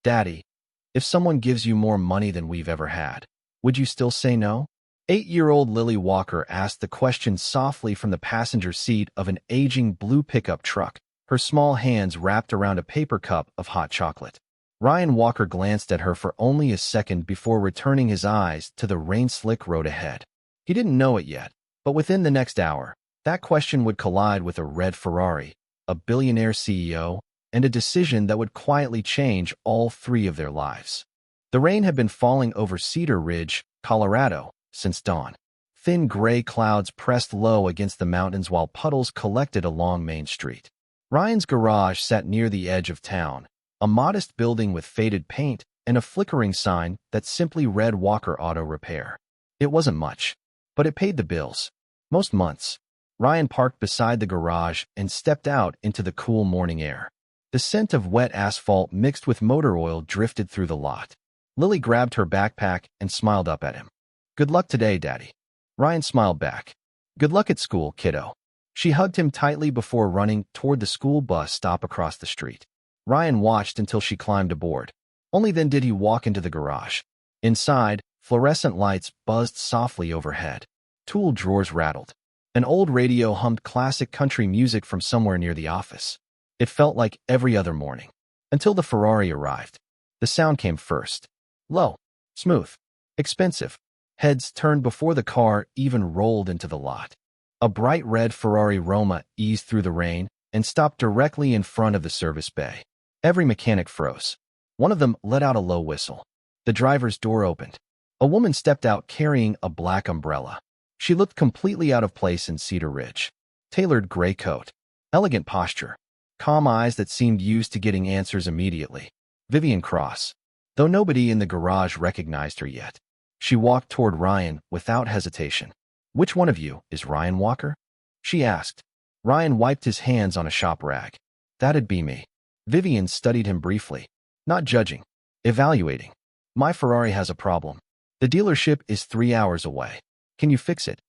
Daddy, if someone gives you more money than we've ever had, would you still say no? 8-year-old Lily Walker asked the question softly from the passenger seat of an aging blue pickup truck, her small hands wrapped around a paper cup of hot chocolate. Ryan Walker glanced at her for only a second before returning his eyes to the rain-slick road ahead. He didn't know it yet, but within the next hour, that question would collide with a red Ferrari, a billionaire CEO, and a decision that would quietly change all three of their lives. The rain had been falling over Cedar Ridge, Colorado, since dawn. Thin gray clouds pressed low against the mountains while puddles collected along Main Street. Ryan's garage sat near the edge of town, a modest building with faded paint and a flickering sign that simply read Walker Auto Repair. It wasn't much, but it paid the bills. Most months. Ryan parked beside the garage and stepped out into the cool morning air. The scent of wet asphalt mixed with motor oil drifted through the lot. Lily grabbed her backpack and smiled up at him. "Good luck today, Daddy." Ryan smiled back. "Good luck at school, kiddo." She hugged him tightly before running toward the school bus stop across the street. Ryan watched until she climbed aboard. Only then did he walk into the garage. Inside, fluorescent lights buzzed softly overhead. Tool drawers rattled. An old radio hummed classic country music from somewhere near the office. It felt like every other morning. Until the Ferrari arrived. The sound came first. Low. Smooth. Expensive. Heads turned before the car even rolled into the lot. A bright red Ferrari Roma eased through the rain and stopped directly in front of the service bay. Every mechanic froze. One of them let out a low whistle. The driver's door opened. A woman stepped out carrying a black umbrella. She looked completely out of place in Cedar Ridge. Tailored gray coat. Elegant posture. Calm eyes that seemed used to getting answers immediately. Vivian Cross. Though nobody in the garage recognized her yet. She walked toward Ryan without hesitation. "Which one of you is Ryan Walker?" she asked. Ryan wiped his hands on a shop rag. "That'd be me." Vivian studied him briefly. Not judging. Evaluating. "My Ferrari has a problem. The dealership is 3 hours away. Can you fix it?"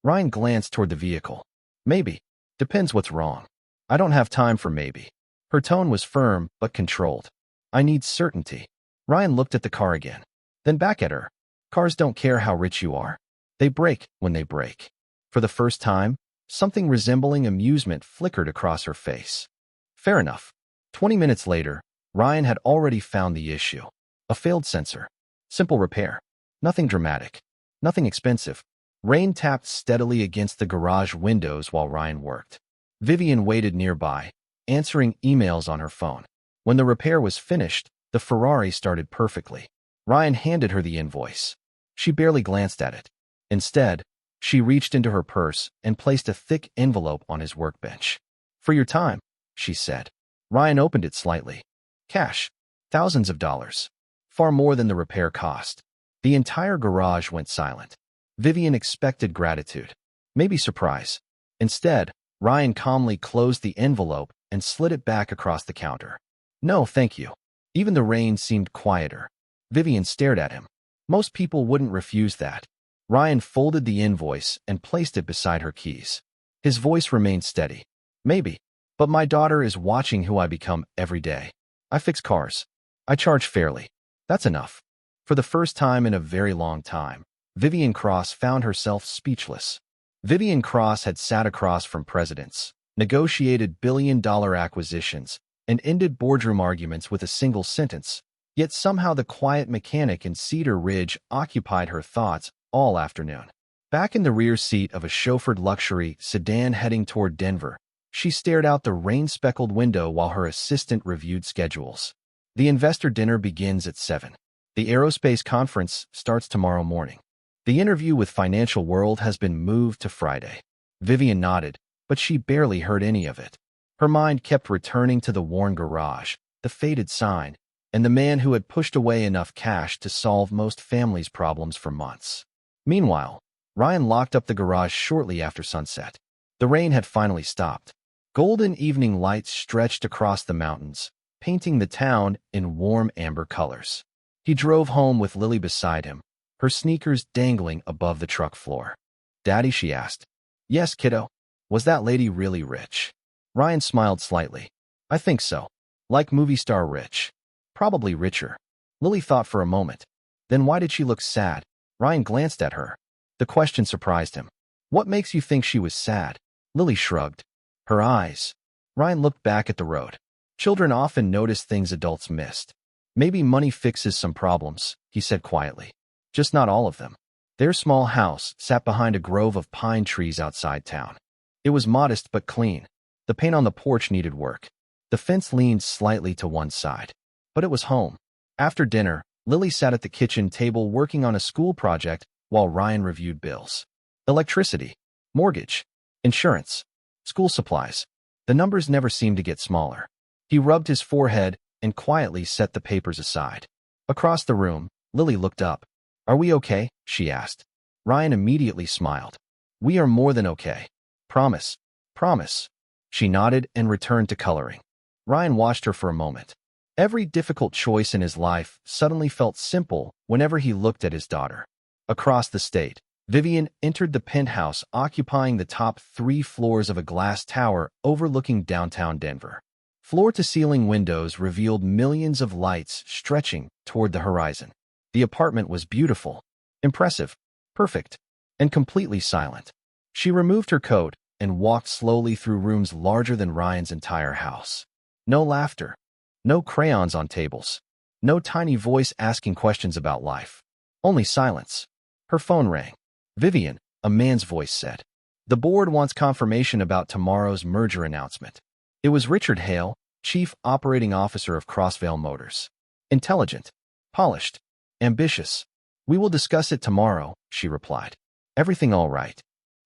Ryan glanced toward the vehicle. "Maybe. Depends what's wrong." "I don't have time for maybe." Her tone was firm but controlled. "I need certainty." Ryan looked at the car again. Then back at her. "Cars don't care how rich you are. They break when they break." For the first time, something resembling amusement flickered across her face. Fair enough. 20 minutes later, Ryan had already found the issue. A failed sensor. Simple repair. Nothing dramatic. Nothing expensive. Rain tapped steadily against the garage windows while Ryan worked. Vivian waited nearby, answering emails on her phone. When the repair was finished, the Ferrari started perfectly. Ryan handed her the invoice. She barely glanced at it. Instead, she reached into her purse and placed a thick envelope on his workbench. "For your time," she said. Ryan opened it slightly. Cash. Thousands of dollars. Far more than the repair cost. The entire garage went silent. Vivian expected gratitude. Maybe surprise. Instead, Ryan calmly closed the envelope and slid it back across the counter. "No, thank you." Even the rain seemed quieter. Vivian stared at him. Most people wouldn't refuse that. Ryan folded the invoice and placed it beside her keys. His voice remained steady. "Maybe. But my daughter is watching who I become every day. I fix cars. I charge fairly. That's enough." For the first time in a very long time, Vivian Cross found herself speechless. Vivian Cross had sat across from presidents, negotiated billion-dollar acquisitions, and ended boardroom arguments with a single sentence. Yet somehow the quiet mechanic in Cedar Ridge occupied her thoughts all afternoon. Back in the rear seat of a chauffeured luxury sedan heading toward Denver, she stared out the rain-speckled window while her assistant reviewed schedules. The investor dinner begins at 7. The aerospace conference starts tomorrow morning. The interview with Financial World has been moved to Friday. Vivian nodded, but she barely heard any of it. Her mind kept returning to the worn garage, the faded sign, and the man who had pushed away enough cash to solve most families' problems for months. Meanwhile, Ryan locked up the garage shortly after sunset. The rain had finally stopped. Golden evening lights stretched across the mountains, painting the town in warm amber colors. He drove home with Lily beside him, her sneakers dangling above the truck floor. "Daddy," she asked. "Yes, kiddo." "Was that lady really rich?" Ryan smiled slightly. "I think so. Like movie star rich." Probably richer. Lily thought for a moment. Then why did she look sad? Ryan glanced at her. The question surprised him. What makes you think she was sad? Lily shrugged. Her eyes. Ryan looked back at the road. Children often notice things adults missed. Maybe money fixes some problems, he said quietly. Just not all of them. Their small house sat behind a grove of pine trees outside town. It was modest but clean. The paint on the porch needed work. The fence leaned slightly to one side. But it was home. After dinner, Lily sat at the kitchen table working on a school project while Ryan reviewed bills. Electricity, mortgage, insurance, school supplies. The numbers never seemed to get smaller. He rubbed his forehead and quietly set the papers aside. Across the room, Lily looked up. Are we okay? She asked. Ryan immediately smiled. We are more than okay. Promise. Promise. She nodded and returned to coloring. Ryan watched her for a moment. Every difficult choice in his life suddenly felt simple whenever he looked at his daughter. Across the state, Vivian entered the penthouse occupying the top 3 floors of a glass tower overlooking downtown Denver. Floor-to-ceiling windows revealed millions of lights stretching toward the horizon. The apartment was beautiful, impressive, perfect, and completely silent. She removed her coat and walked slowly through rooms larger than Ryan's entire house. No laughter, no crayons on tables, no tiny voice asking questions about life. Only silence. Her phone rang. Vivian, a man's voice said. The board wants confirmation about tomorrow's merger announcement. It was Richard Hale, Chief Operating Officer of Crossvale Motors. Intelligent, polished, ambitious. We will discuss it tomorrow, she replied. Everything all right?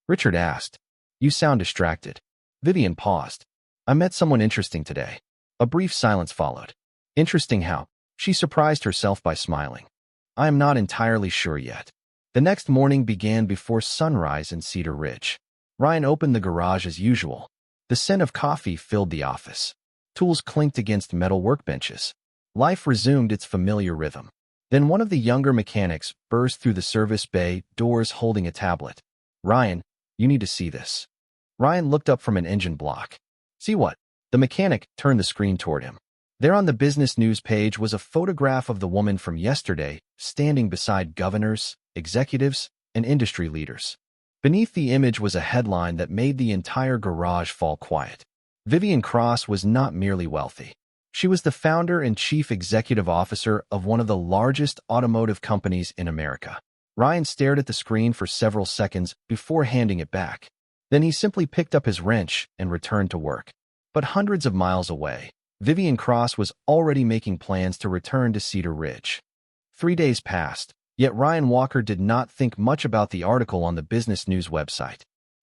Richard asked. You sound distracted. Vivian paused. I met someone interesting today. A brief silence followed. Interesting how? She surprised herself by smiling. I am not entirely sure yet. The next morning began before sunrise in Cedar Ridge. Ryan opened the garage as usual. The scent of coffee filled the office. Tools clinked against metal workbenches. Life resumed its familiar rhythm. Then one of the younger mechanics burst through the service bay doors holding a tablet. Ryan, you need to see this. Ryan looked up from an engine block. See what? The mechanic turned the screen toward him. There on the business news page was a photograph of the woman from yesterday standing beside governors, executives, and industry leaders. Beneath the image was a headline that made the entire garage fall quiet. Vivian Cross was not merely wealthy. She was the founder and chief executive officer of one of the largest automotive companies in America. Ryan stared at the screen for several seconds before handing it back. Then he simply picked up his wrench and returned to work. But hundreds of miles away, Vivian Cross was already making plans to return to Cedar Ridge. 3 days passed, yet Ryan Walker did not think much about the article on the business news website.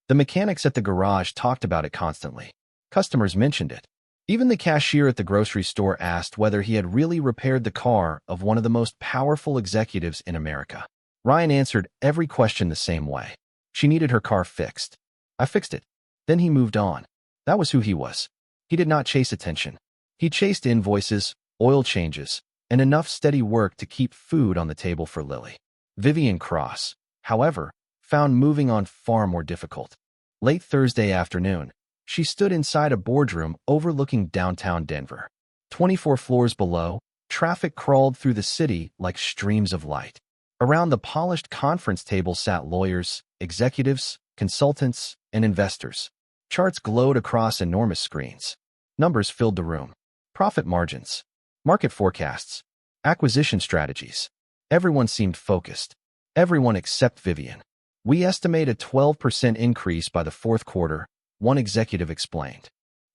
The mechanics at the garage talked about it constantly. Customers mentioned it. Even the cashier at the grocery store asked whether he had really repaired the car of one of the most powerful executives in America. Ryan answered every question the same way. She needed her car fixed. I fixed it. Then he moved on. That was who he was. He did not chase attention. He chased invoices, oil changes, and enough steady work to keep food on the table for Lily. Vivian Cross, however, found moving on far more difficult. Late Thursday afternoon, she stood inside a boardroom overlooking downtown Denver. 24 floors below, traffic crawled through the city like streams of light. Around the polished conference table sat lawyers, executives, consultants, and investors. Charts glowed across enormous screens. Numbers filled the room. Profit margins, market forecasts, acquisition strategies. Everyone seemed focused. Everyone except Vivian. We estimate a 12% increase by the fourth quarter, one executive explained.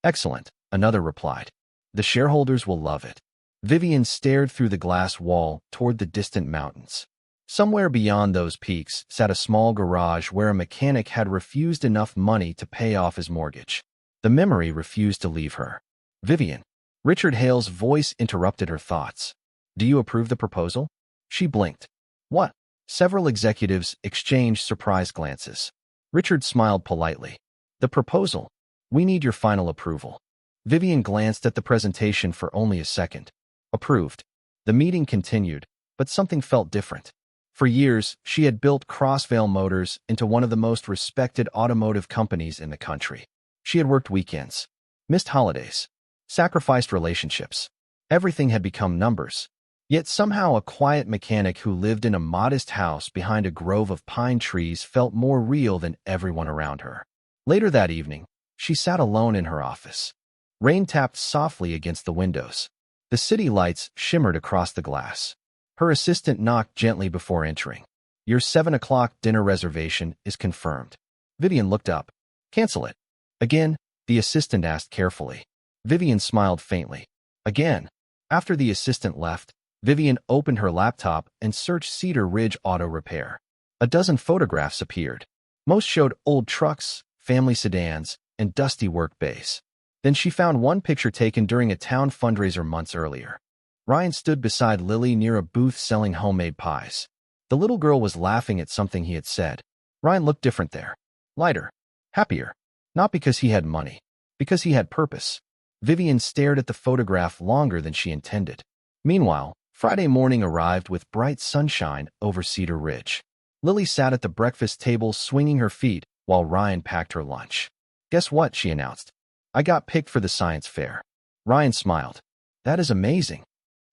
Excellent, another replied. The shareholders will love it. Vivian stared through the glass wall toward the distant mountains. Somewhere beyond those peaks sat a small garage where a mechanic had refused enough money to pay off his mortgage. The memory refused to leave her. Vivian. Richard Hale's voice interrupted her thoughts. Do you approve the proposal? She blinked. What? Several executives exchanged surprised glances. Richard smiled politely. The proposal. We need your final approval. Vivian glanced at the presentation for only a second. Approved. The meeting continued, but something felt different. For years, she had built Crossvale Motors into one of the most respected automotive companies in the country. She had worked weekends, missed holidays, sacrificed relationships. Everything had become numbers. Yet somehow a quiet mechanic who lived in a modest house behind a grove of pine trees felt more real than everyone around her. Later that evening, she sat alone in her office. Rain tapped softly against the windows. The city lights shimmered across the glass. Her assistant knocked gently before entering. "Your 7 o'clock dinner reservation is confirmed." Vivian looked up. "Cancel it." "Again?" the assistant asked carefully. Vivian smiled faintly. "Again." After the assistant left, Vivian opened her laptop and searched Cedar Ridge Auto Repair. A dozen photographs appeared. Most showed old trucks, family sedans, and dusty work bays. Then she found one picture taken during a town fundraiser months earlier. Ryan stood beside Lily near a booth selling homemade pies. The little girl was laughing at something he had said. Ryan looked different there. Lighter. Happier. Not because he had money. Because he had purpose. Vivian stared at the photograph longer than she intended. Meanwhile, Friday morning arrived with bright sunshine over Cedar Ridge. Lily sat at the breakfast table swinging her feet while Ryan packed her lunch. "Guess what?" she announced. "I got picked for the science fair." Ryan smiled. "That is amazing.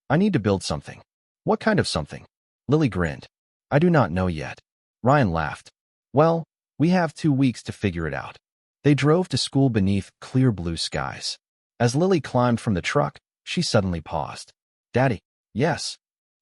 I need to build something." "What kind of something?" Lily grinned. "I do not know yet." Ryan laughed. "Well, we have 2 weeks to figure it out." They drove to school beneath clear blue skies. As Lily climbed from the truck, she suddenly paused. "Daddy." "Yes."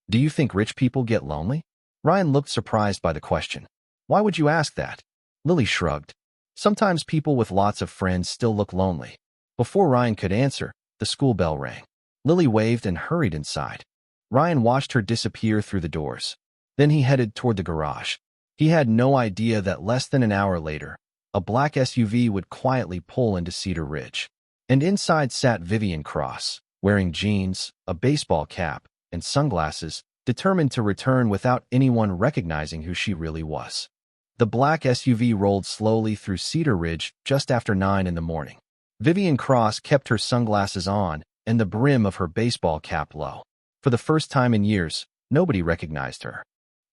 "Do you think rich people get lonely?" Ryan looked surprised by the question. "Why would you ask that?" Lily shrugged. "Sometimes people with lots of friends still look lonely." Before Ryan could answer, the school bell rang. Lily waved and hurried inside. Ryan watched her disappear through the doors. Then he headed toward the garage. He had no idea that less than an hour later, a black SUV would quietly pull into Cedar Ridge. And inside sat Vivian Cross, wearing jeans, a baseball cap, and sunglasses, determined to return without anyone recognizing who she really was. The black SUV rolled slowly through Cedar Ridge just after 9 in the morning. Vivian Cross kept her sunglasses on and the brim of her baseball cap low. For the first time in years, nobody recognized her.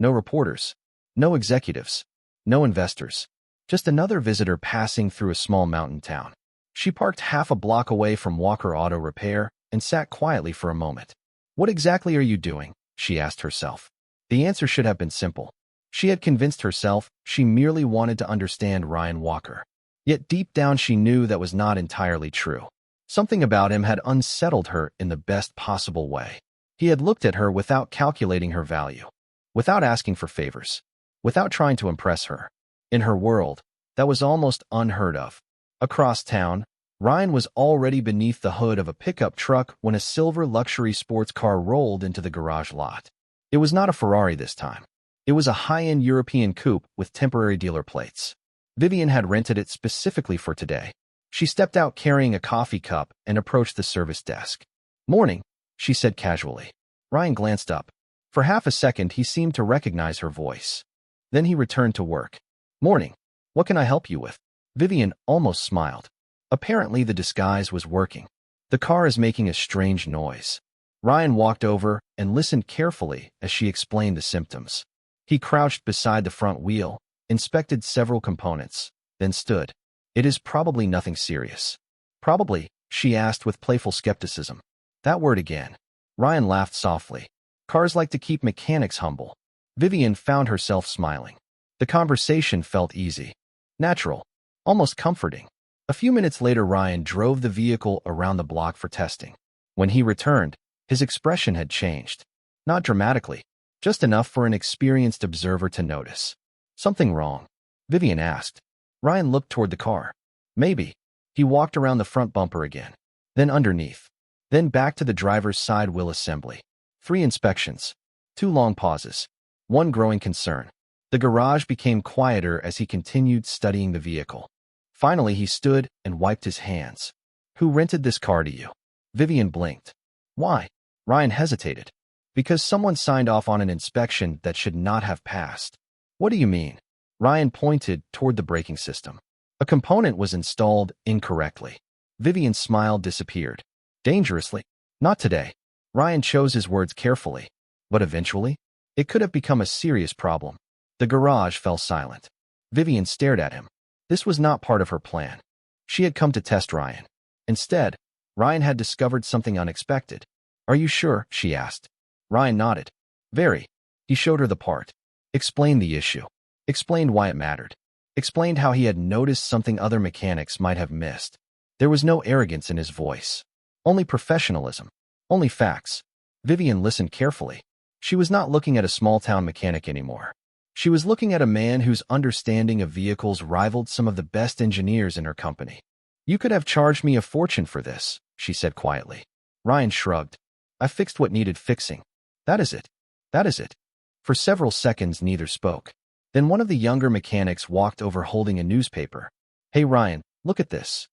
No reporters, no executives, no investors. Just another visitor passing through a small mountain town. She parked half a block away from Walker Auto Repair and sat quietly for a moment. "What exactly are you doing?" she asked herself. The answer should have been simple. She had convinced herself she merely wanted to understand Ryan Walker. Yet deep down she knew that was not entirely true. Something about him had unsettled her in the best possible way. He had looked at her without calculating her value, without asking for favors, without trying to impress her. In her world, that was almost unheard of. Across town, Ryan was already beneath the hood of a pickup truck when a silver luxury sports car rolled into the garage lot. It was not a Ferrari this time. It was a high-end European coupe with temporary dealer plates. Vivian had rented it specifically for today. She stepped out carrying a coffee cup and approached the service desk. "Morning," she said casually. Ryan glanced up. For half a second, he seemed to recognize her voice. Then he returned to work. "Morning. What can I help you with?" Vivian almost smiled. Apparently, the disguise was working. "The car is making a strange noise." Ryan walked over and listened carefully as she explained the symptoms. He crouched beside the front wheel, inspected several components, then stood. "It is probably nothing serious." "Probably?" she asked with playful skepticism. That word again. Ryan laughed softly. "Cars like to keep mechanics humble." Vivian found herself smiling. The conversation felt easy, natural, almost comforting. A few minutes later, Ryan drove the vehicle around the block for testing. When he returned, his expression had changed. Not dramatically, just enough for an experienced observer to notice. "Something wrong?" Vivian asked. Ryan looked toward the car. "Maybe." He walked around the front bumper again, then underneath, then back to the driver's side wheel assembly. 3 inspections. 2 long pauses. 1 growing concern. The garage became quieter as he continued studying the vehicle. Finally, he stood and wiped his hands. "Who rented this car to you?" Vivian blinked. "Why?" Ryan hesitated. "Because someone signed off on an inspection that should not have passed." "What do you mean?" Ryan pointed toward the braking system. A component was installed incorrectly. Vivian's smile disappeared. "Dangerously?" "Not today." Ryan chose his words carefully. "But eventually, it could have become a serious problem." The garage fell silent. Vivian stared at him. This was not part of her plan. She had come to test Ryan. Instead, Ryan had discovered something unexpected. Are you sure? She asked. Ryan nodded. Very. He showed her the part. Explained the issue. Explained why it mattered. Explained how he had noticed something other mechanics might have missed. There was no arrogance in his voice. Only professionalism. Only facts. Vivian listened carefully. She was not looking at a small-town mechanic anymore. She was looking at a man whose understanding of vehicles rivaled some of the best engineers in her company. You could have charged me a fortune for this, she said quietly. Ryan shrugged. I fixed what needed fixing. That is it. That is it. For several seconds, neither spoke. Then one of the younger mechanics walked over holding a newspaper. Hey Ryan, look at this.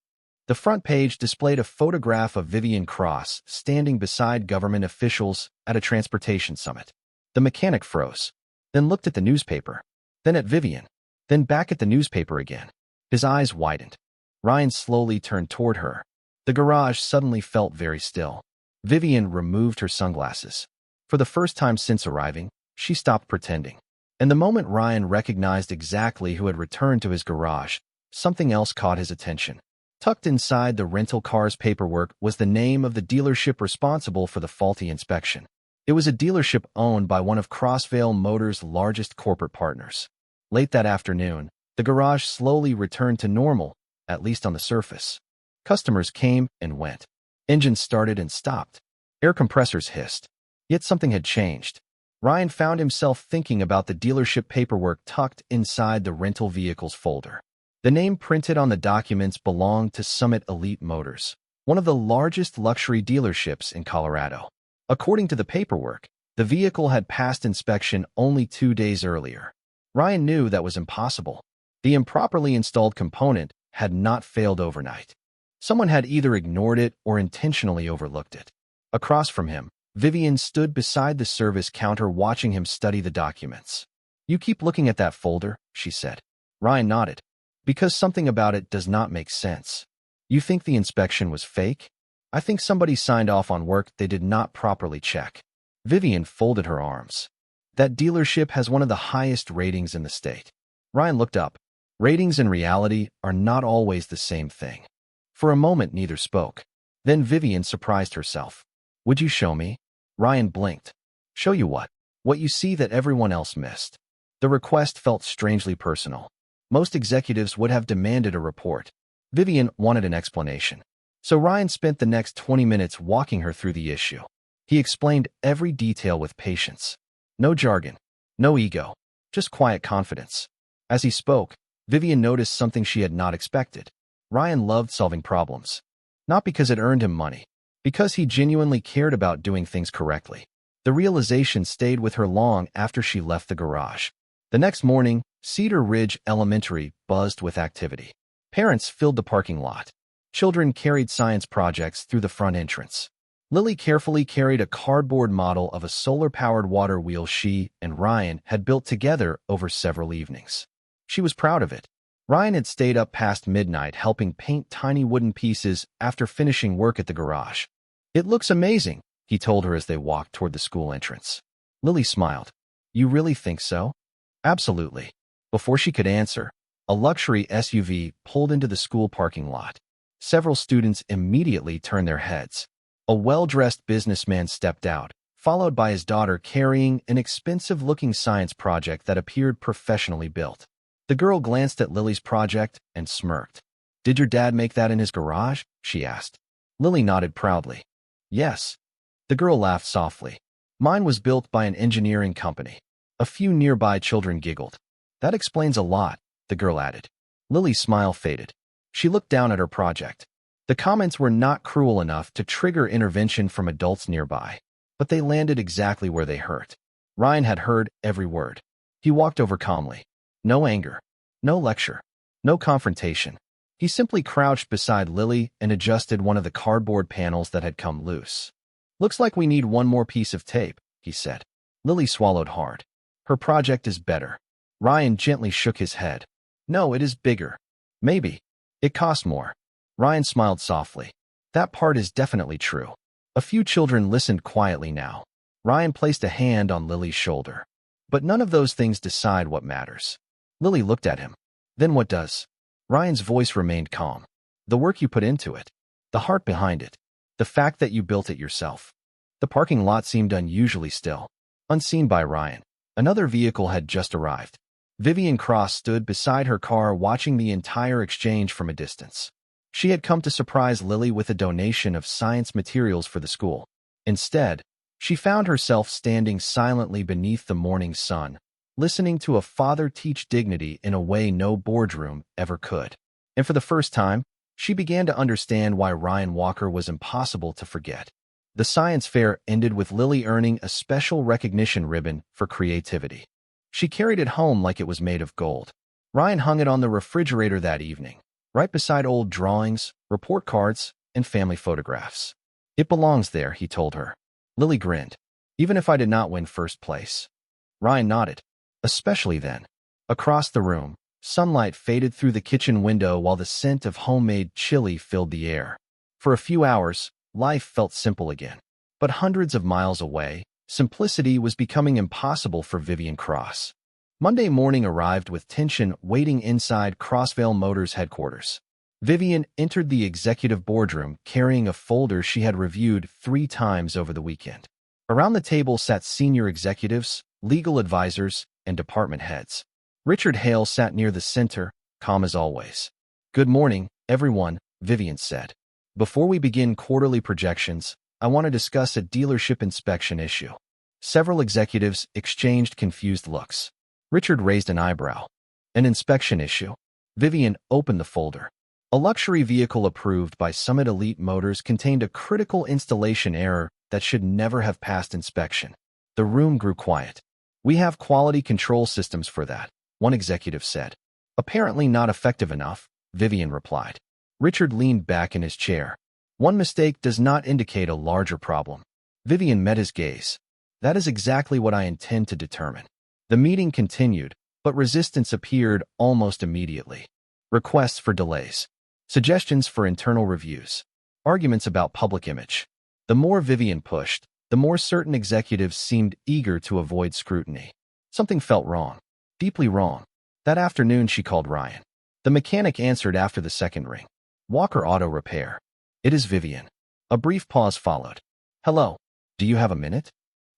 The front page displayed a photograph of Vivian Cross standing beside government officials at a transportation summit. The mechanic froze, then looked at the newspaper, then at Vivian, then back at the newspaper again. His eyes widened. Ryan slowly turned toward her. The garage suddenly felt very still. Vivian removed her sunglasses. For the first time since arriving, she stopped pretending. And the moment Ryan recognized exactly who had returned to his garage, something else caught his attention. Tucked inside the rental car's paperwork was the name of the dealership responsible for the faulty inspection. It was a dealership owned by one of Crossvale Motors' largest corporate partners. Late that afternoon, the garage slowly returned to normal, at least on the surface. Customers came and went. Engines started and stopped. Air compressors hissed. Yet something had changed. Ryan found himself thinking about the dealership paperwork tucked inside the rental vehicles folder. The name printed on the documents belonged to Summit Elite Motors, one of the largest luxury dealerships in Colorado. According to the paperwork, the vehicle had passed inspection only 2 days earlier. Ryan knew that was impossible. The improperly installed component had not failed overnight. Someone had either ignored it or intentionally overlooked it. Across from him, Vivian stood beside the service counter watching him study the documents. You keep looking at that folder, she said. Ryan nodded. Because something about it does not make sense. You think the inspection was fake? I think somebody signed off on work they did not properly check. Vivian folded her arms. That dealership has one of the highest ratings in the state. Ryan looked up. Ratings and reality are not always the same thing. For a moment, neither spoke. Then Vivian surprised herself. Would you show me? Ryan blinked. Show you what? What you see that everyone else missed. The request felt strangely personal. Most executives would have demanded a report. Vivian wanted an explanation. So Ryan spent the next 20 minutes walking her through the issue. He explained every detail with patience. No jargon. No ego. Just quiet confidence. As he spoke, Vivian noticed something she had not expected. Ryan loved solving problems. Not because it earned him money. Because he genuinely cared about doing things correctly. The realization stayed with her long after she left the garage. The next morning, Cedar Ridge Elementary buzzed with activity. Parents filled the parking lot. Children carried science projects through the front entrance. Lily carefully carried a cardboard model of a solar-powered water wheel she and Ryan had built together over several evenings. She was proud of it. Ryan had stayed up past midnight helping paint tiny wooden pieces after finishing work at the garage. It looks amazing, he told her as they walked toward the school entrance. Lily smiled. You really think so? Absolutely. Before she could answer, a luxury SUV pulled into the school parking lot. Several students immediately turned their heads. A well-dressed businessman stepped out, followed by his daughter carrying an expensive-looking science project that appeared professionally built. The girl glanced at Lily's project and smirked. Did your dad make that in his garage? She asked. Lily nodded proudly. Yes. The girl laughed softly. Mine was built by an engineering company. A few nearby children giggled. That explains a lot, the girl added. Lily's smile faded. She looked down at her project. The comments were not cruel enough to trigger intervention from adults nearby, but they landed exactly where they hurt. Ryan had heard every word. He walked over calmly. No anger. No lecture. No confrontation. He simply crouched beside Lily and adjusted one of the cardboard panels that had come loose. Looks like we need one more piece of tape, he said. Lily swallowed hard. Her project is better. Ryan gently shook his head. No, it is bigger. Maybe. It costs more. Ryan smiled softly. That part is definitely true. A few children listened quietly now. Ryan placed a hand on Lily's shoulder. But none of those things decide what matters. Lily looked at him. Then what does? Ryan's voice remained calm. The work you put into it. The heart behind it. The fact that you built it yourself. The parking lot seemed unusually still. Unseen by Ryan, another vehicle had just arrived. Vivian Cross stood beside her car watching the entire exchange from a distance. She had come to surprise Lily with a donation of science materials for the school. Instead, she found herself standing silently beneath the morning sun, listening to a father teach dignity in a way no boardroom ever could. And for the first time, she began to understand why Ryan Walker was impossible to forget. The science fair ended with Lily earning a special recognition ribbon for creativity. She carried it home like it was made of gold. Ryan hung it on the refrigerator that evening, right beside old drawings, report cards, and family photographs. "It belongs there," he told her. Lily grinned. "Even if I did not win first place." Ryan nodded. "Especially then." Across the room, sunlight faded through the kitchen window while the scent of homemade chili filled the air. For a few hours, life felt simple again. But hundreds of miles away, simplicity was becoming impossible for Vivian Cross. Monday morning arrived with tension waiting inside Crossvale Motors headquarters. Vivian entered the executive boardroom carrying a folder she had reviewed 3 times over the weekend. Around the table sat senior executives, legal advisors, and department heads. Richard Hale sat near the center, calm as always. "Good morning, everyone," Vivian said. "Before we begin quarterly projections, I want to discuss a dealership inspection issue." Several executives exchanged confused looks. Richard raised an eyebrow. "An inspection issue?" Vivian opened the folder. A luxury vehicle approved by Summit Elite Motors contained a critical installation error that should never have passed inspection. The room grew quiet. "We have quality control systems for that," one executive said. "Apparently not effective enough," Vivian replied. Richard leaned back in his chair. "One mistake does not indicate a larger problem." Vivian met his gaze. "That is exactly what I intend to determine." The meeting continued, but resistance appeared almost immediately. Requests for delays. Suggestions for internal reviews. Arguments about public image. The more Vivian pushed, the more certain executives seemed eager to avoid scrutiny. Something felt wrong. Deeply wrong. That afternoon she called Ryan. The mechanic answered after the second ring. "Walker Auto Repair." "It is Vivian." A brief pause followed. "Hello. Do you have a minute?"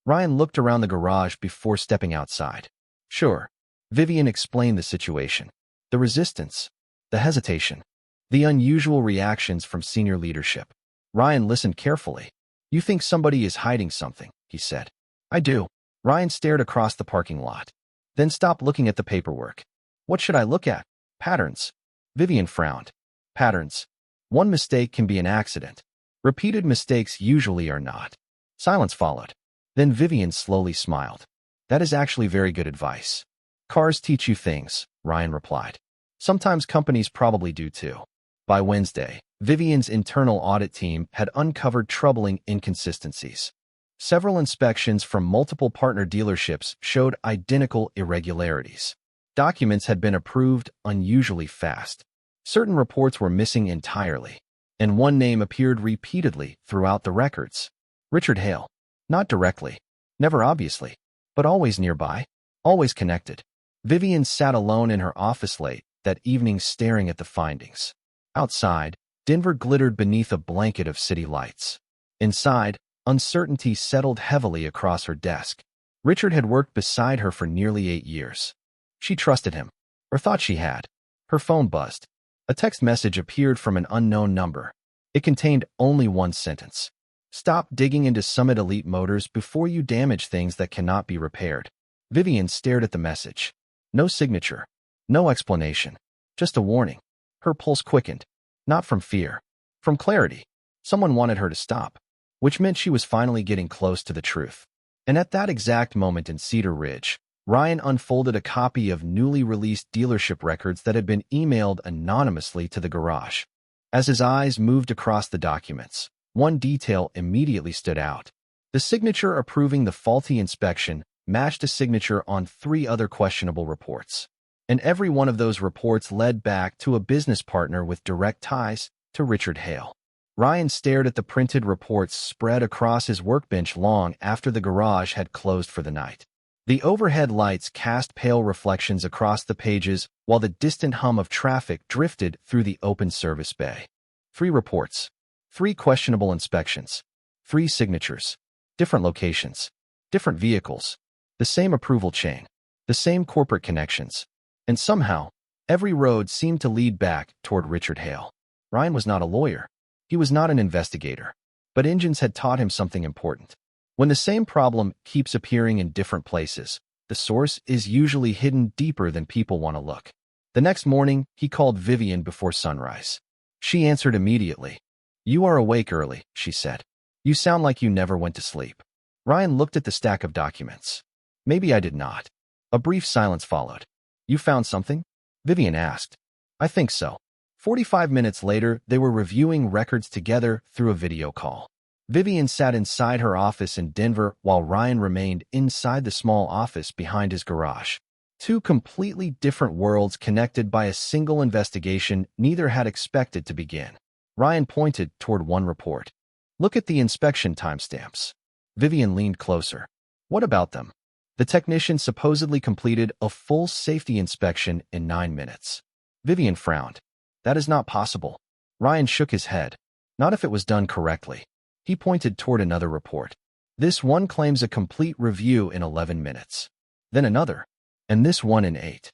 Ryan looked around the garage before stepping outside. "Sure." Vivian explained the situation. The resistance. The hesitation. The unusual reactions from senior leadership. Ryan listened carefully. "You think somebody is hiding something," he said. "I do." Ryan stared across the parking lot. "Then stop looking at the paperwork." "What should I look at?" "Patterns." Vivian frowned. "Patterns. One mistake can be an accident. Repeated mistakes usually are not." Silence followed. Then Vivian slowly smiled. "That is actually very good advice." "Cars teach you things," Ryan replied. "Sometimes companies probably do too." By Wednesday, Vivian's internal audit team had uncovered troubling inconsistencies. Several inspections from multiple partner dealerships showed identical irregularities. Documents had been approved unusually fast. Certain reports were missing entirely, and one name appeared repeatedly throughout the records. Richard Hale. Not directly, never obviously, but always nearby, always connected. Vivian sat alone in her office late that evening staring at the findings. Outside, Denver glittered beneath a blanket of city lights. Inside, uncertainty settled heavily across her desk. Richard had worked beside her for nearly 8 years. She trusted him, or thought she had. Her phone buzzed. A text message appeared from an unknown number. It contained only one sentence. "Stop digging into Summit Elite Motors before you damage things that cannot be repaired." Vivian stared at the message. No signature. No explanation. Just a warning. Her pulse quickened. Not from fear. From clarity. Someone wanted her to stop. Which meant she was finally getting close to the truth. And at that exact moment in Cedar Ridge, Ryan unfolded a copy of newly released dealership records that had been emailed anonymously to the garage. As his eyes moved across the documents, one detail immediately stood out. The signature approving the faulty inspection matched a signature on 3 other questionable reports. And every one of those reports led back to a business partner with direct ties to Richard Hale. Ryan stared at the printed reports spread across his workbench long after the garage had closed for the night. The overhead lights cast pale reflections across the pages while the distant hum of traffic drifted through the open service bay. 3 reports. 3 questionable inspections. 3 signatures. Different locations, different vehicles, the same approval chain, the same corporate connections. And somehow, every road seemed to lead back toward Richard Hale. Ryan was not a lawyer. He was not an investigator. But engines had taught him something important. When the same problem keeps appearing in different places, the source is usually hidden deeper than people want to look. The next morning, he called Vivian before sunrise. She answered immediately. "You are awake early," she said. "You sound like you never went to sleep." Ryan looked at the stack of documents. "Maybe I did not." A brief silence followed. "You found something?" Vivian asked. "I think so." 45 minutes later, they were reviewing records together through a video call. Vivian sat inside her office in Denver while Ryan remained inside the small office behind his garage. Two completely different worlds connected by a single investigation neither had expected to begin. Ryan pointed toward one report. "Look at the inspection timestamps." Vivian leaned closer. "What about them?" The technician supposedly completed a full safety inspection in 9 minutes. Vivian frowned. "That is not possible." Ryan shook his head. "Not if it was done correctly." He pointed toward another report. "This one claims a complete review in 11 minutes. Then another. And this one in 8.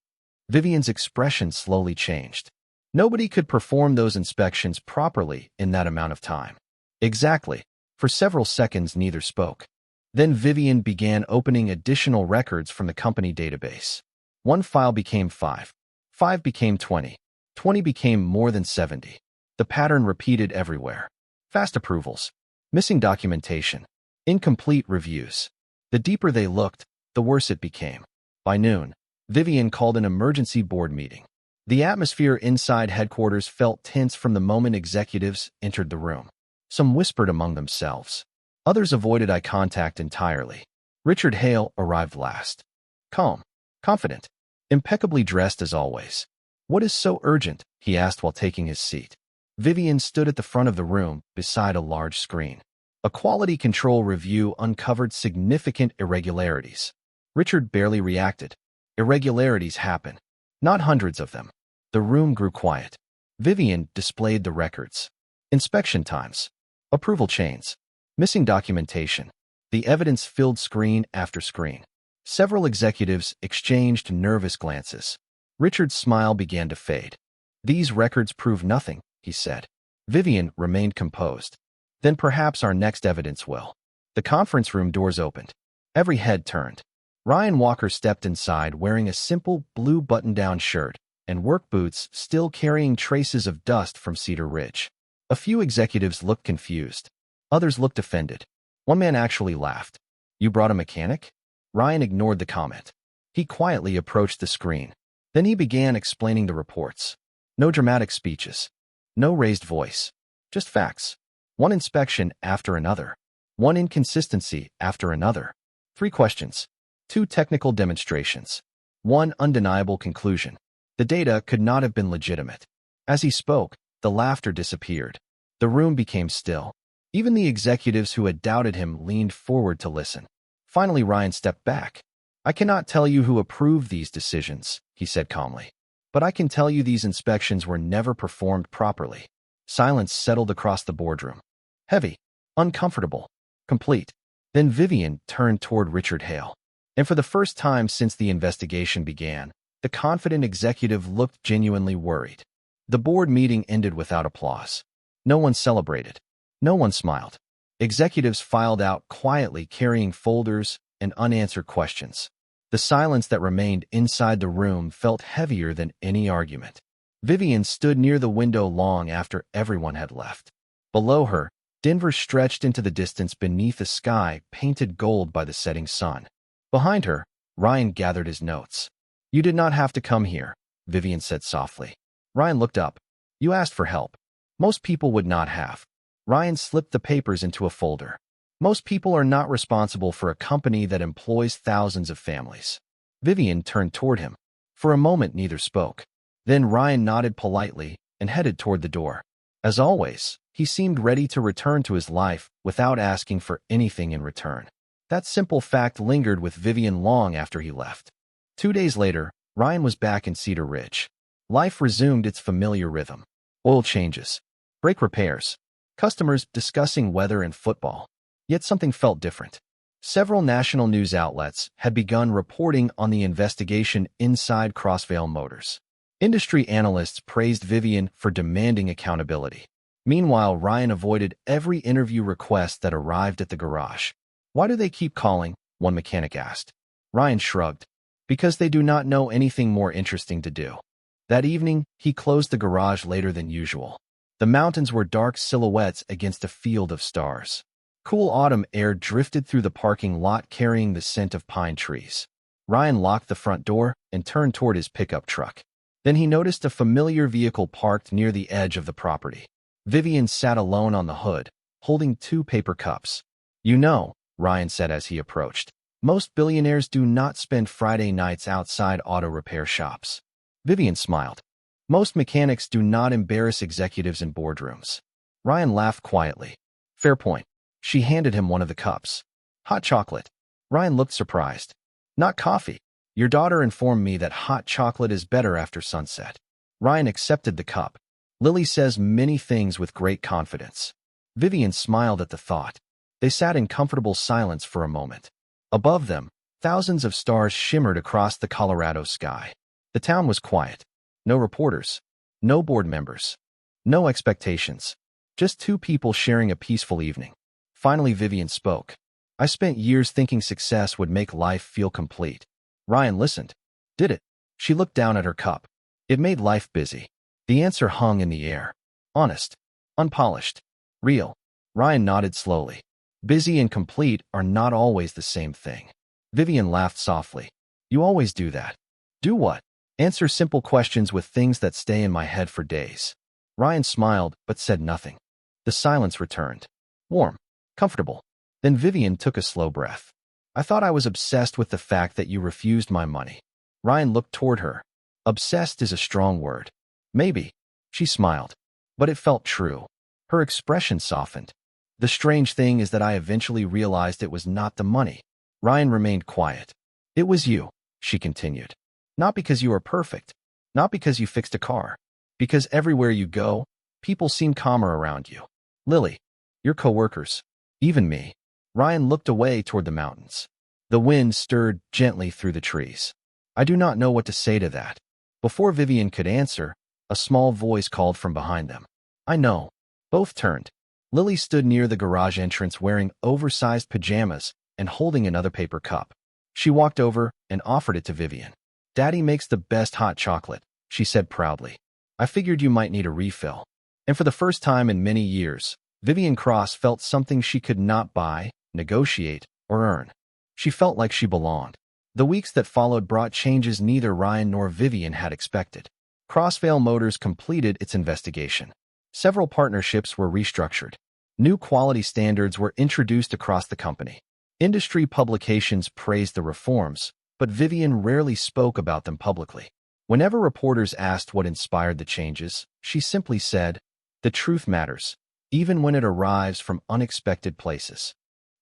Vivian's expression slowly changed. Nobody could perform those inspections properly in that amount of time. Exactly. For several seconds, neither spoke. Then Vivian began opening additional records from the company database. One file became 5. 5 became 20. 20 became more than 70. The pattern repeated everywhere. Fast approvals. Missing documentation. Incomplete reviews. The deeper they looked, the worse it became. By noon, Vivian called an emergency board meeting. The atmosphere inside headquarters felt tense from the moment executives entered the room. Some whispered among themselves. Others avoided eye contact entirely. Richard Hale arrived last. Calm, confident, impeccably dressed as always. "What is so urgent?" he asked while taking his seat. Vivian stood at the front of the room beside a large screen. A quality control review uncovered significant irregularities. Richard barely reacted. Irregularities happen. Not hundreds of them. The room grew quiet. Vivian displayed the records. Inspection times. Approval chains. Missing documentation. The evidence filled screen after screen. Several executives exchanged nervous glances. Richard's smile began to fade. "These records prove nothing," he said. Vivian remained composed. "Then perhaps our next evidence will." The conference room doors opened. Every head turned. Ryan Walker stepped inside wearing a simple blue button-down shirt and work boots, still carrying traces of dust from Cedar Ridge. A few executives looked confused. Others looked offended. One man actually laughed. "You brought a mechanic?" Ryan ignored the comment. He quietly approached the screen. Then he began explaining the reports. No dramatic speeches. No raised voice. Just facts. One inspection after another. One inconsistency after another. 3 questions. 2 technical demonstrations. 1 undeniable conclusion. The data could not have been legitimate. As he spoke, the laughter disappeared. The room became still. Even the executives who had doubted him leaned forward to listen. Finally, Ryan stepped back. "I cannot tell you who approved these decisions," he said calmly. "But I can tell you these inspections were never performed properly." Silence settled across the boardroom. Heavy, uncomfortable, complete. Then Vivian turned toward Richard Hale. And for the first time since the investigation began, the confident executive looked genuinely worried. The board meeting ended without applause. No one celebrated. No one smiled. Executives filed out quietly, carrying folders and unanswered questions. The silence that remained inside the room felt heavier than any argument. Vivian stood near the window long after everyone had left. Below her, Denver stretched into the distance beneath a sky painted gold by the setting sun. Behind her, Ryan gathered his notes. "You did not have to come here," Vivian said softly. Ryan looked up. "You asked for help. Most people would not have." Ryan slipped the papers into a folder. "Most people are not responsible for a company that employs thousands of families." Vivian turned toward him. For a moment, neither spoke. Then Ryan nodded politely and headed toward the door. As always, he seemed ready to return to his life without asking for anything in return. That simple fact lingered with Vivian long after he left. 2 days later, Ryan was back in Cedar Ridge. Life resumed its familiar rhythm. Oil changes, brake repairs, customers discussing weather and football. Yet something felt different. Several national news outlets had begun reporting on the investigation inside Crossvale Motors. Industry analysts praised Vivian for demanding accountability. Meanwhile, Ryan avoided every interview request that arrived at the garage. "Why do they keep calling?" one mechanic asked. Ryan shrugged. "Because they do not know anything more interesting to do." That evening, he closed the garage later than usual. The mountains were dark silhouettes against a field of stars. Cool autumn air drifted through the parking lot carrying the scent of pine trees. Ryan locked the front door and turned toward his pickup truck. Then he noticed a familiar vehicle parked near the edge of the property. Vivian sat alone on the hood, holding 2 paper cups. "You know," Ryan said as he approached, "most billionaires do not spend Friday nights outside auto repair shops." Vivian smiled. "Most mechanics do not embarrass executives in boardrooms." Ryan laughed quietly. "Fair point." She handed him one of the cups. "Hot chocolate." Ryan looked surprised. "Not coffee. Your daughter informed me that hot chocolate is better after sunset." Ryan accepted the cup. "Lily says many things with great confidence." Vivian smiled at the thought. They sat in comfortable silence for a moment. Above them, thousands of stars shimmered across the Colorado sky. The town was quiet. No reporters. No board members. No expectations. Just 2 people sharing a peaceful evening. Finally, Vivian spoke. "I spent years thinking success would make life feel complete." Ryan listened. "Did it?" She looked down at her cup. "It made life busy." The answer hung in the air. Honest. Unpolished. Real. Ryan nodded slowly. "Busy and complete are not always the same thing." Vivian laughed softly. "You always do that." "Do what?" "Answer simple questions with things that stay in my head for days." Ryan smiled, but said nothing. The silence returned. Warm. Comfortable. Then Vivian took a slow breath. "I thought I was obsessed with the fact that you refused my money." Ryan looked toward her. "Obsessed is a strong word." "Maybe." She smiled. But it felt true. Her expression softened. "The strange thing is that I eventually realized it was not the money." Ryan remained quiet. "It was you," she continued. "Not because you are perfect. Not because you fixed a car. Because everywhere you go, people seem calmer around you. Lily. Your coworkers. Even me." Ryan looked away toward the mountains. The wind stirred gently through the trees. "I do not know what to say to that." Before Vivian could answer, a small voice called from behind them. "I know." Both turned. Lily stood near the garage entrance wearing oversized pajamas and holding another paper cup. She walked over and offered it to Vivian. "Daddy makes the best hot chocolate," she said proudly. "I figured you might need a refill." And for the first time in many years, Vivian Cross felt something she could not buy, negotiate, or earn. She felt like she belonged. The weeks that followed brought changes neither Ryan nor Vivian had expected. Crossvale Motors completed its investigation. Several partnerships were restructured. New quality standards were introduced across the company. Industry publications praised the reforms, but Vivian rarely spoke about them publicly. Whenever reporters asked what inspired the changes, she simply said, "The truth matters, even when it arrives from unexpected places."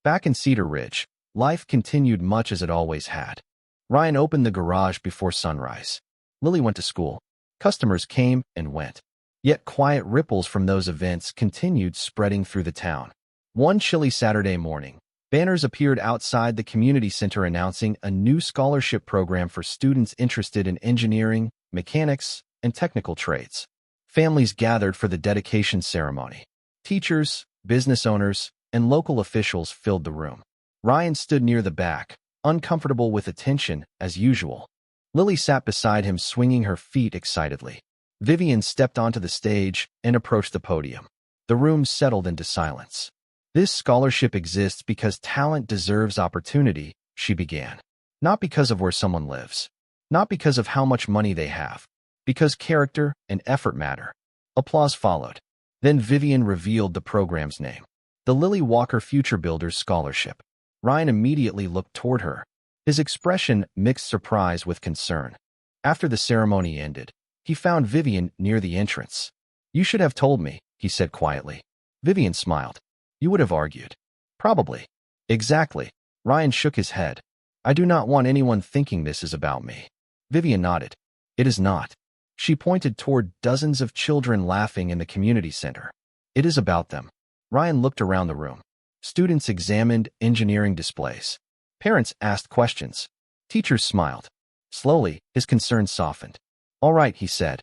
Back in Cedar Ridge, life continued much as it always had. Ryan opened the garage before sunrise. Lily went to school. Customers came and went. Yet quiet ripples from those events continued spreading through the town. One chilly Saturday morning, banners appeared outside the community center announcing a new scholarship program for students interested in engineering, mechanics, and technical trades. Families gathered for the dedication ceremony. Teachers, business owners, and local officials filled the room. Ryan stood near the back, uncomfortable with attention as usual. Lily sat beside him, swinging her feet excitedly. Vivian stepped onto the stage and approached the podium. The room settled into silence. "This scholarship exists because talent deserves opportunity," she began. "Not because of where someone lives. Not because of how much money they have. Because character and effort matter." Applause followed. Then Vivian revealed the program's name. The Lily Walker Future Builders Scholarship. Ryan immediately looked toward her. His expression mixed surprise with concern. After the ceremony ended, he found Vivian near the entrance. "You should have told me," he said quietly. Vivian smiled. "You would have argued." "Probably." "Exactly." Ryan shook his head. "I do not want anyone thinking this is about me." Vivian nodded. "It is not." She pointed toward dozens of children laughing in the community center. "It is about them." Ryan looked around the room. Students examined engineering displays. Parents asked questions. Teachers smiled. Slowly, his concern softened. "All right," he said,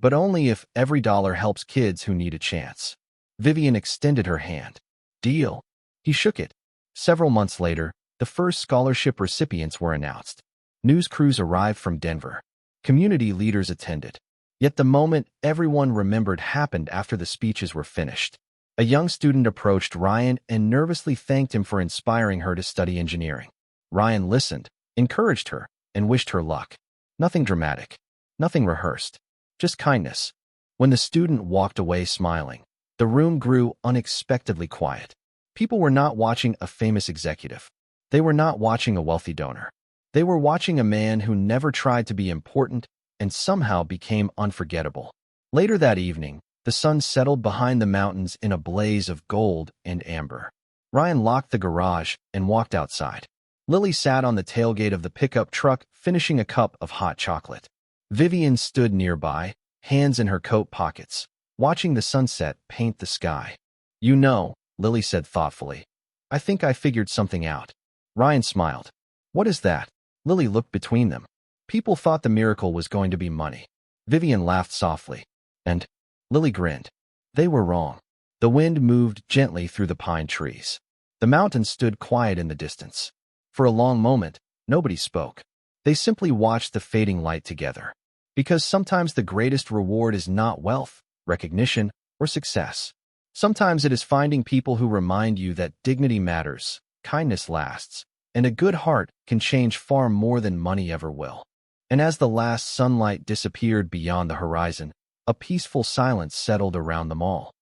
"but only if every dollar helps kids who need a chance." Vivian extended her hand. "Deal." He shook it. Several months later, the first scholarship recipients were announced. News crews arrived from Denver. Community leaders attended. Yet the moment everyone remembered happened after the speeches were finished. A young student approached Ryan and nervously thanked him for inspiring her to study engineering. Ryan listened, encouraged her, and wished her luck. Nothing dramatic, nothing rehearsed, just kindness. When the student walked away smiling, the room grew unexpectedly quiet. People were not watching a famous executive. They were not watching a wealthy donor. They were watching a man who never tried to be important and somehow became unforgettable. Later that evening, the sun settled behind the mountains in a blaze of gold and amber. Ryan locked the garage and walked outside. Lily sat on the tailgate of the pickup truck, finishing a cup of hot chocolate. Vivian stood nearby, hands in her coat pockets, watching the sunset paint the sky. "You know," Lily said thoughtfully, "I think I figured something out." Ryan smiled. "What is that?" Lily looked between them. People thought the miracle was going to be money. Vivian laughed softly. And Lily grinned. They were wrong. The wind moved gently through the pine trees. The mountains stood quiet in the distance. For a long moment, nobody spoke. They simply watched the fading light together. Because sometimes the greatest reward is not wealth, recognition, or success. Sometimes it is finding people who remind you that dignity matters, kindness lasts, and a good heart can change far more than money ever will. And as the last sunlight disappeared beyond the horizon, a peaceful silence settled around them all.